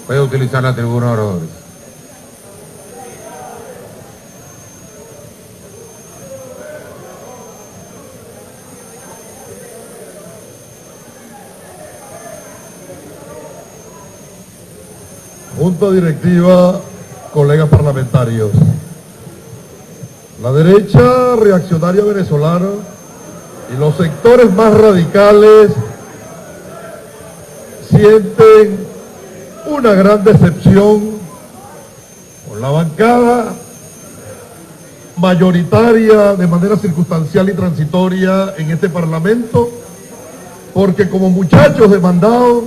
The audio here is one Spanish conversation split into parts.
Puede utilizar la tribuna de oradores. Junta directiva, colegas parlamentarios. La derecha reaccionaria venezolana y los sectores más radicales sienten una gran decepción con la bancada mayoritaria de manera circunstancial y transitoria en este Parlamento, porque como muchachos demandados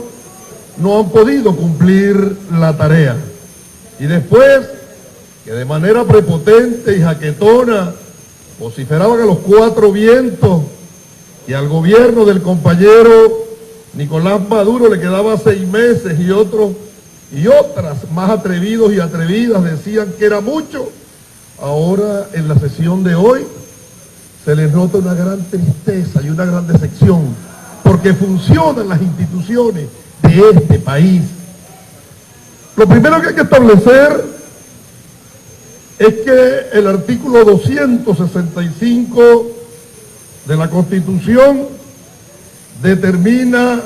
no han podido cumplir la tarea. Y después, que de manera prepotente y jaquetona vociferaban a los cuatro vientos que al gobierno del compañero Nicolás Maduro le quedaba 6 meses y otros y otras más atrevidos y atrevidas decían que era mucho, ahora en la sesión de hoy se les nota una gran tristeza y una gran decepción, porque funcionan las instituciones de este país. Lo primero que hay que establecer es que el artículo 265 de la Constitución determina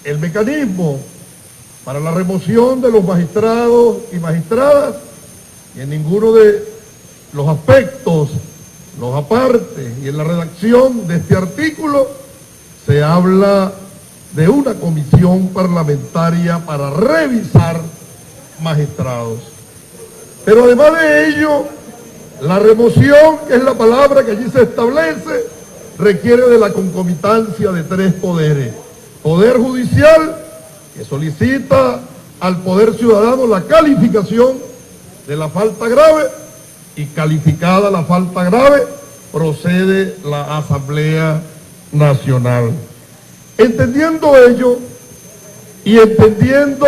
el mecanismo para la remoción de los magistrados y magistradas, y en ninguno de los aspectos, los apartes y en la redacción de este artículo se habla de una comisión parlamentaria para revisar magistrados. Pero además de ello, la remoción, que es la palabra que allí se establece, requiere de la concomitancia de 3 poderes. Poder judicial, que solicita al poder ciudadano la calificación de la falta grave, y calificada la falta grave, procede la Asamblea Nacional. Entendiendo ello y entendiendo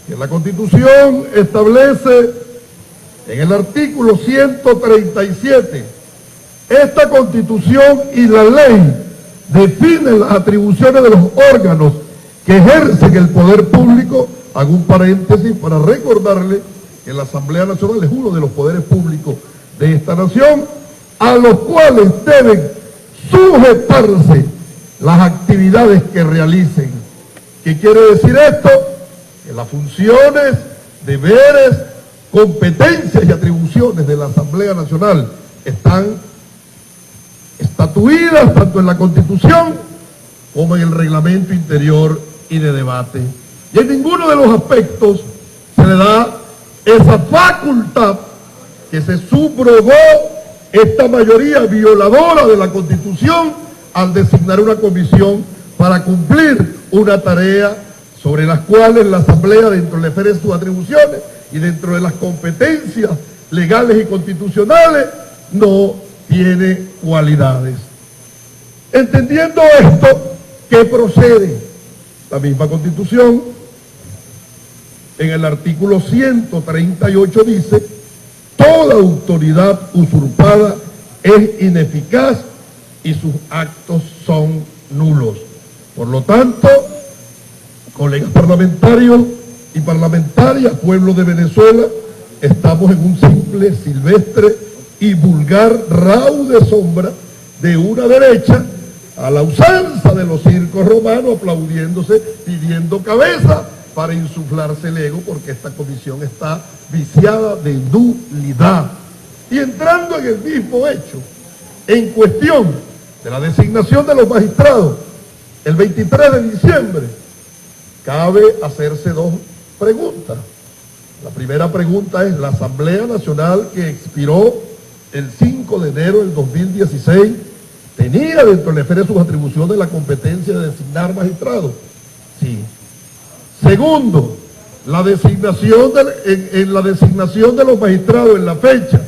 que la Constitución establece en el artículo 137, esta Constitución y la ley definen las atribuciones de los órganos que ejercen el poder público, hago un paréntesis para recordarle que la Asamblea Nacional es uno de los poderes públicos de esta nación, a los cuales deben sujetarse las actividades que realicen. ¿Qué quiere decir esto? Que las funciones, deberes, competencias y atribuciones de la Asamblea Nacional están estatuidas tanto en la Constitución como en el reglamento interior y de debate. Y en ninguno de los aspectos se le da esa facultad que se subrogó esta mayoría violadora de la Constitución al designar una comisión para cumplir una tarea sobre las cuales la Asamblea, dentro de sus atribuciones y dentro de las competencias legales y constitucionales, no tiene cualidades. Entendiendo esto, ¿qué procede? La misma Constitución, en el artículo 138 dice: toda autoridad usurpada es ineficaz y sus actos son nulos. Por lo tanto, colegas parlamentarios y parlamentarias, pueblo de Venezuela, estamos en un simple, silvestre y vulgar raude sombra de una derecha a la usanza de los circos romanos, aplaudiéndose, pidiendo cabeza para insuflarse el ego, porque esta comisión está viciada de nulidad. Y entrando en el mismo hecho, en cuestión de la designación de los magistrados, el 23 de diciembre, cabe hacerse 2 preguntas. La primera pregunta es: la Asamblea Nacional, que expiró el 5 de enero del 2016, ¿tenía dentro de la esfera de sus atribuciones la competencia de designar magistrados? Sí. Segundo, la designación en la designación de los magistrados en la fecha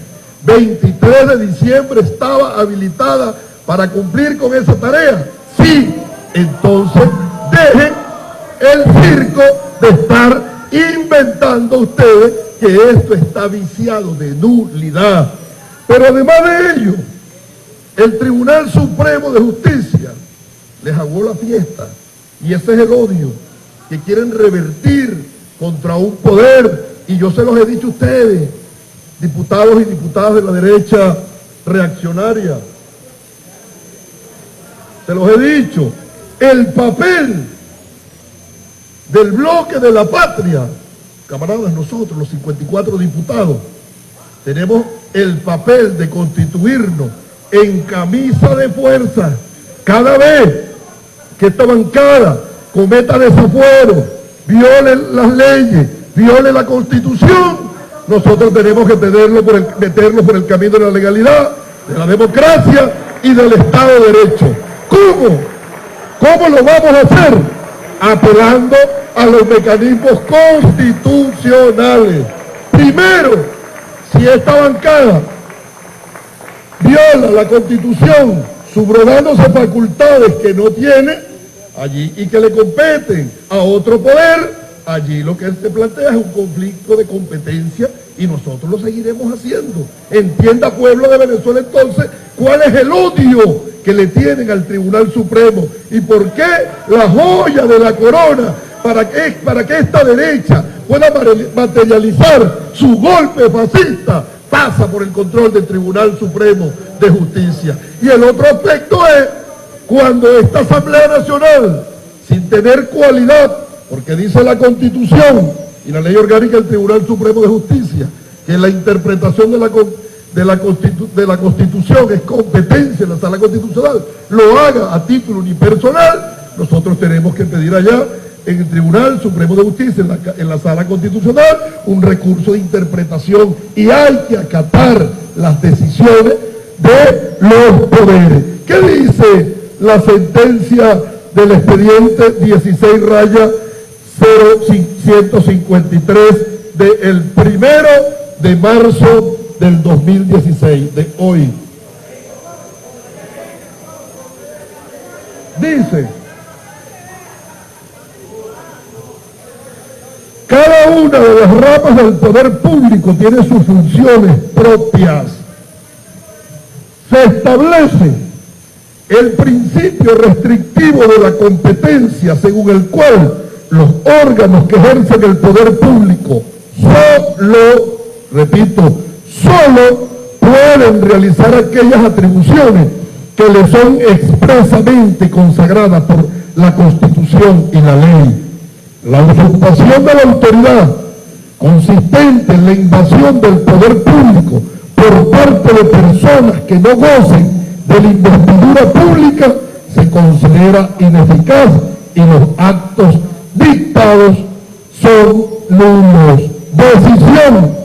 23 de diciembre estaba habilitada para cumplir con esa tarea. Sí. Entonces, dejen el circo de estar inventando ustedes que esto está viciado de nulidad. Pero además de ello, el Tribunal Supremo de Justicia les aguó la fiesta, y ese es el odio que quieren revertir contra un poder, y yo se los he dicho a ustedes, diputados y diputadas de la derecha reaccionaria, se los he dicho, el papel del bloque de la patria, camaradas, nosotros los 54 diputados, tenemos el papel de constituirnos en camisa de fuerza. Cada vez que esta bancada cometa desafuero, viole las leyes, viole la Constitución, nosotros tenemos que meterlo por el camino de la legalidad, de la democracia y del Estado de Derecho. ¿Cómo? ¿Cómo lo vamos a hacer? Apelando a los mecanismos constitucionales. Primero, si esta bancada viola la Constitución, subrogándose facultades que no tiene allí y que le competen a otro poder, allí lo que se plantea es un conflicto de competencia y nosotros lo seguiremos haciendo. Entienda, pueblo de Venezuela, entonces, cuál es el odio que le tienen al Tribunal Supremo y por qué la joya de la corona para que esta derecha pueda materializar su golpe fascista pasa por el control del Tribunal Supremo de Justicia. Y el otro aspecto es cuando esta Asamblea Nacional, sin tener cualidad, porque dice la Constitución y la Ley Orgánica del Tribunal Supremo de Justicia, que la interpretación de la Constitución es competencia de la Sala Constitucional, lo haga a título unipersonal, nosotros tenemos que pedir allá en el Tribunal Supremo de Justicia, en la Sala Constitucional, un recurso de interpretación y hay que acatar las decisiones de los poderes. ¿Qué dice la sentencia del expediente 16-0153 del 1 de marzo del 2016, de hoy? Dice: cada una de las ramas del poder público tiene sus funciones propias. Se establece el principio restrictivo de la competencia, según el cual los órganos que ejercen el poder público solo pueden realizar aquellas atribuciones que le son expresamente consagradas por la Constitución y la ley. La usurpación de la autoridad, consistente en la invasión del poder público por parte de personas que no gocen de la investidura pública, se considera ineficaz y los actos dictados son nulos. Decisión.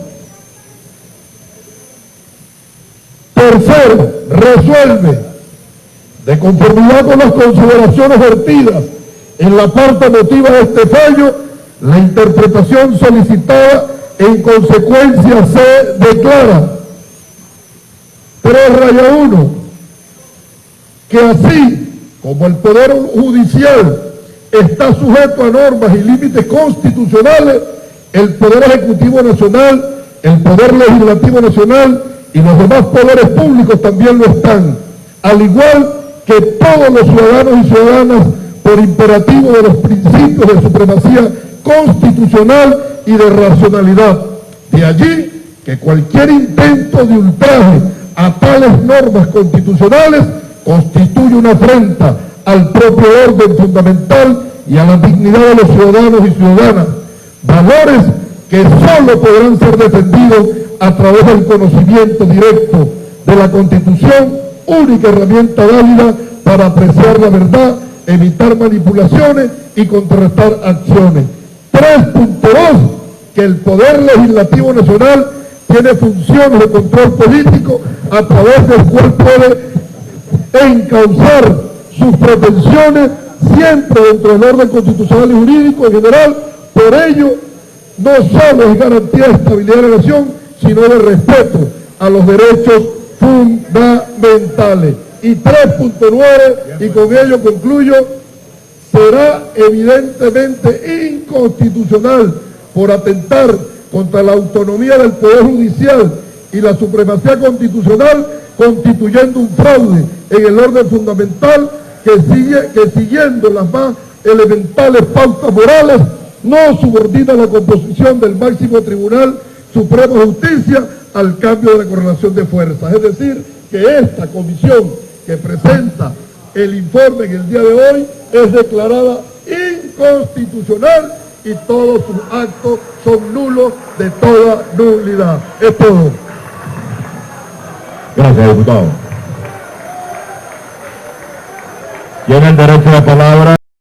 Tercero, resuelve, de conformidad con las consideraciones vertidas en la parte motiva de este fallo, la interpretación solicitada en consecuencia se declara 3-1, que así como el Poder Judicial está sujeto a normas y límites constitucionales, el Poder Ejecutivo Nacional, el Poder Legislativo Nacional y los demás poderes públicos también lo están, al igual que todos los ciudadanos y ciudadanas, por imperativo de los principios de supremacía constitucional y de racionalidad. De allí que cualquier intento de ultraje a tales normas constitucionales constituye una afrenta al propio orden fundamental y a la dignidad de los ciudadanos y ciudadanas, valores que solo podrán ser defendidos a través del conocimiento directo de la Constitución, única herramienta válida para apreciar la verdad, evitar manipulaciones y contrarrestar acciones. 3.2, que el Poder Legislativo Nacional tiene funciones de control político a través del cual puede encauzar sus pretensiones siempre dentro del orden constitucional y jurídico en general. Por ello, no solo es garantía de estabilidad de la nación, sino de respeto a los derechos fundamentales. Y 3.9, y con ello concluyo, será evidentemente inconstitucional por atentar contra la autonomía del Poder Judicial y la supremacía constitucional, constituyendo un fraude en el orden fundamental que siguiendo las más elementales pautas morales, no subordina la composición del máximo Tribunal Supremo de Justicia al cambio de la correlación de fuerzas. Es decir, que esta comisión que presenta el informe en el día de hoy es declarada inconstitucional y todos sus actos son nulos de toda nulidad. Es todo. Gracias, diputado. Tiene el derecho de palabra.